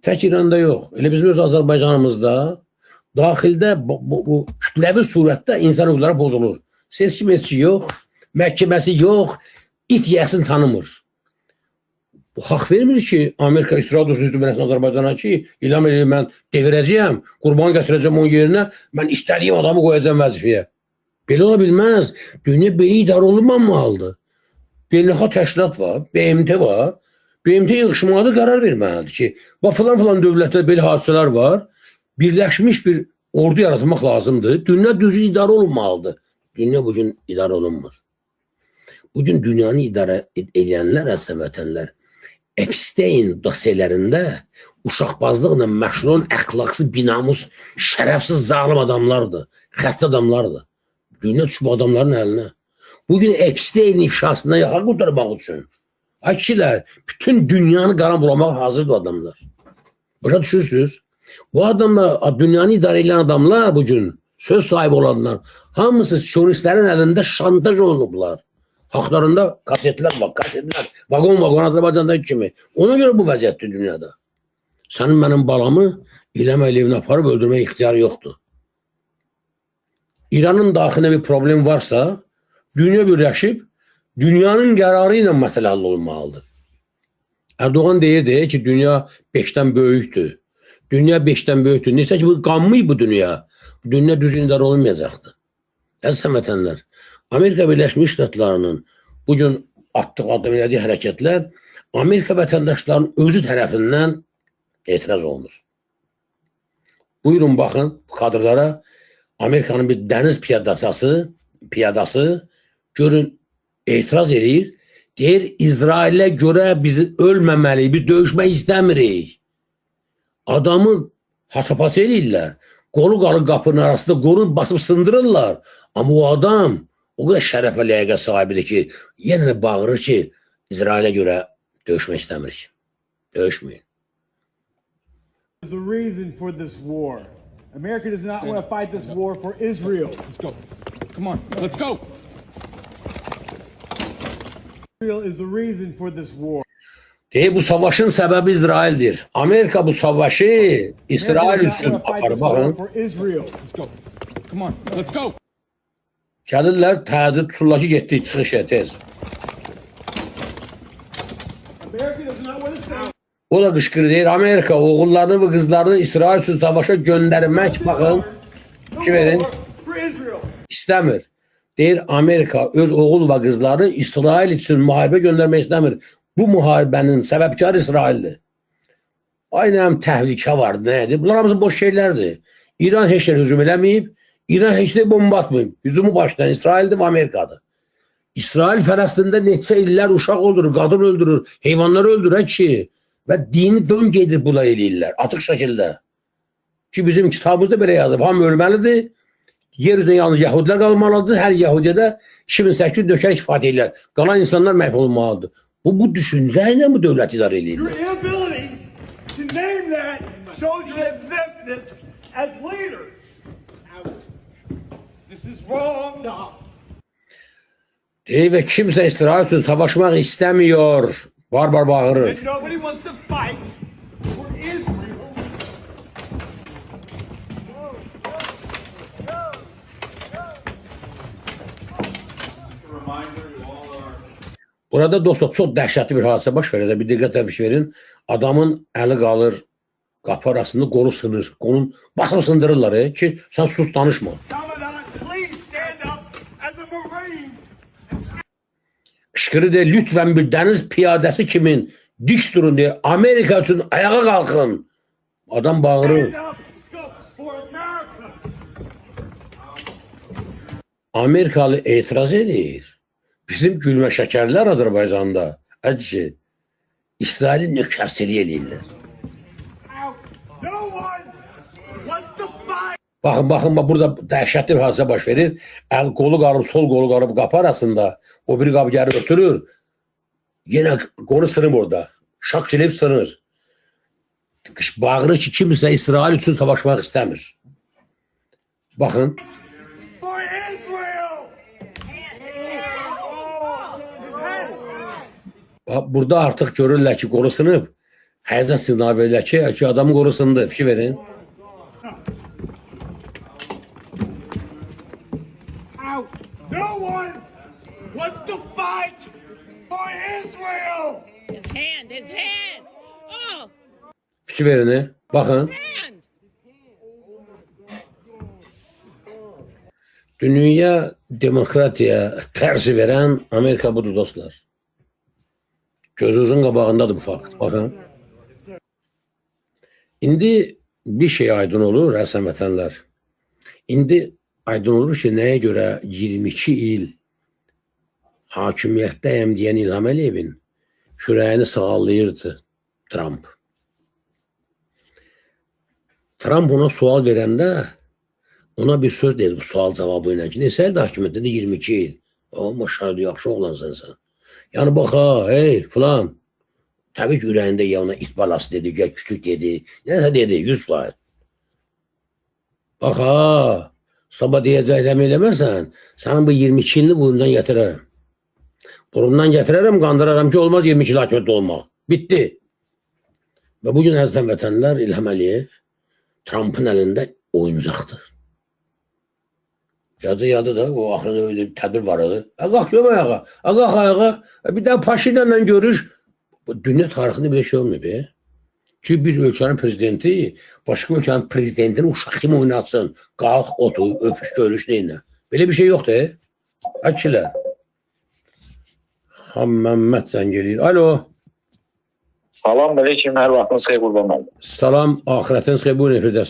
Tək İranda yox. Elə bizim öz Azərbaycanımızda daxildə bu kütləvi surətdə insan hüquqları pozulur. Seçki yox, məhkəməsi yox, it yəsin tanımır. Bu haqq vermir ki, Amerika İsrail dostluğu hücum eləsin Azərbaycana ki, ilan edir, mən devirəcəyəm, qurban gətirəcəm onun yerinə, mən istədiyim adamı qoyacam vəzifəyə. Belə ola bilməz. Dünya belə idarə olunmamalıdır. Beynəlxalq təşkilat var, BMT var. BMT yığışmalı qərar verməlidir ki, filan dövlətdə belə hadisələr var, birləşmiş bir ordu yaratmaq lazımdır. Dünya düzgün idarə olunmalıdır. Dünya bugün idarə olunmur. Bugün dünyanı idarə edənlər, əziz vətənlər, Epstein dosyelərində uşaqbazlıqla məşğul olan əxlaqsız, binamus, şərəfsiz, zalim adamlardır, xəstə adamlardır. Dünya düşüb adamların əlinə. Bugün Epstein ifşasından yaxa qurtarmaq üçün ay kişilər, bütün dünyanı qara bulamağa hazırdır adamlar. Başa düşürsünüz? Bu adamlar, dünyanı idarə edən adamlar bugün, söz sahibi olanlar, hamısı sionistlərin əlində şantaj olunublar. Haqlarında kasetlər var, kasetlər, vagon Azərbaycandakı kimi. Ona görə bu vəziyyətdir dünyada. Sənin mənim balamı İlham Əliyevini aparıb öldürmək ixtiyarı yoxdur. İranın daxilində bir problem varsa, dünya birləşib, dünyanın qərarı ilə məsələ həll olunmalıdır. Erdoğan deyirdi ki, dünya 5-dən böyükdür. Dünya 5-dən böyükdür. Neysə ki, bu qanmıyıb bu dünya. Dünya düzgün idarə olunmayacaqdır. Əziz həmvətənlər, Amerika Birləşmiş Ştatlarının bugün atdığı addım elədiyi hərəkətlər Amerika vətəndaşlarının özü tərəfindən etiraz olunur. Buyurun, baxın bu kadrlara. Amerikanın bir dəniz piyadası görün etiraz edir. Deyir, İsrailə görə biz ölməməliyik, biz döyüşmək istəmirik. Adamı haçapası eləyirlər. Qolu qalı qapının arasında qolunu basıb sındırırlar. Amma o adam o qədər şərəf və ləyaqət sahibidir ki, yenə də bağırır ki, İsrailə görə döyüşmək istəmirik. Döyüşməyin. There's a reason for this war. America does not want to fight this war for Israel. Let's go. Come on, let's go. Israel is the reason for this war. Bu savaşın səbəbi İsraildir. Amerika bu savaşı İsrail üçün aparır. Baxın. Let's go. Come on, let's go. Gəlirlər, təzir tuturlar ki, getdik, çıxış tez. O da qışqırır, deyir, Amerika oğullarını və qızlarını İsrail üçün savaşa göndərmək, baxın, ki verin, istəmir. Deyir, Amerika öz oğul və qızları İsrail üçün müharibə göndərmək istəmir. Bu müharibənin səbəbkarı İsraildir. Aynı təhlükə var, nədir? Bunlar hamısı boş şeylərdir. İran heç də hücum eləməyib, İran heç də bomba atmayıb. Hücumu başlayan İsraildir və Amerikadır. İsrail Fələstində neçə illər uşaq öldürür, qadın öldürür, heyvanları öldürür ki, və dini dön gedir bula eləyirlər, açıq şəkildə. Ki bizim kitabımızda belə yazıb, hamı ölməlidir, yer üzrə yalnız Yahudilər qalmalıdır, hər Yahudiyyədə 2800 dökər ifadə edirlər. Qalan insanlar məhv olmalıdır. Bu düşüncə ilə bu dövlət idarə edirlər. Və kimsə İsrail üçün savaşmaq istəmiyor. Barbar bağırır. Burada dostlar çox dəhşətli bir hadisə baş verir. Bir diqqət təvəccüh verin. Adamın əli qalır qapı arasında, qolu sınır. Qolun basıb sındırırlar ki, sən sus danışma. Qışqırı deyir, lütfən bir dəniz piyadəsi kimin dik durun deyir. Amerika üçün ayağa qalxın. Adam bağırır. Amerikalı etiraz edir. Bizim gülmə şəkərlər Azərbaycanda ki, İsraili nökərsəlik edirlər. Baxın, burada dəhşətli bir hadisə baş verir. Əl qolu qarıb, sol qolu qarıb qapı arasında o bir qapı gəlib ötürür. Yenə qolu sınıb orada. Şaq çilib sınır. Bağırır ki, kimsə İsrail üçün savaşmaq istəmir. Baxın. Burada artıq görürlər ki, qolu sınıb. Həyəcan siqnalı verirlər ki, adamı qorusundu. Fikir verin. Out. No one wants to fight for Israel. His hand, his hand. Oh, Fikir verin. Baxın. hand. Dünya demokratiya tərzi verən Amerika budur dostlar. Gözünüzün qabağındadır bu fakt. Baxın. İndi bir şey aydın olur rəsəm vətənlər. İndi aydın olur ki, nəyə görə 22 il hakimiyyətdəyəm deyən İlham Əliyevin kürəyini sağallayırdı Trump. Trump ona sual verəndə ona bir söz dedi bu sual cavabı ilə ki, neçə ildə hakimiyyətdə 22 il. O, maşallah, yaxşı oğlansan sən. Yəni bax ha, hey filan. Təbii ki, ürəyində ya ona it balası dedi, ya küçük dedi. Nəsə dedi, 100%. Bax ha, sabah deyəcək əmin eləməsən, sənin bu 22 ilini boyundan gətirərəm. Burundan gətirərəm, qandıraram ki, olmaz 22 il hakimiyyətdə olmaq. Bitti. Və bugün əzizən vətənlər İlham Əliyev Trump'ın əlində oyuncaqdır. Yazı da, o axırında öyle bir tədbir var idi. Qalx görmə ayağa, qalx ayağa, bir daha Paşinyanla görüş. Dünya tarixində bir şey olmuyor be. Ki bir ölkənin prezidenti, başqa ölkənin prezidentini uşaq kimi oynatsın. Qalx, otur, öpüş, görüş deyinlə. Belə bir şey yoxdur. Açılar. Ham Məmməd zəng eləyir. Alo. Salam aleyküm, hər vaxtınız xeyir qurban olsun. Salam, axirətiniz xeyir, buyurun efirdəsiniz.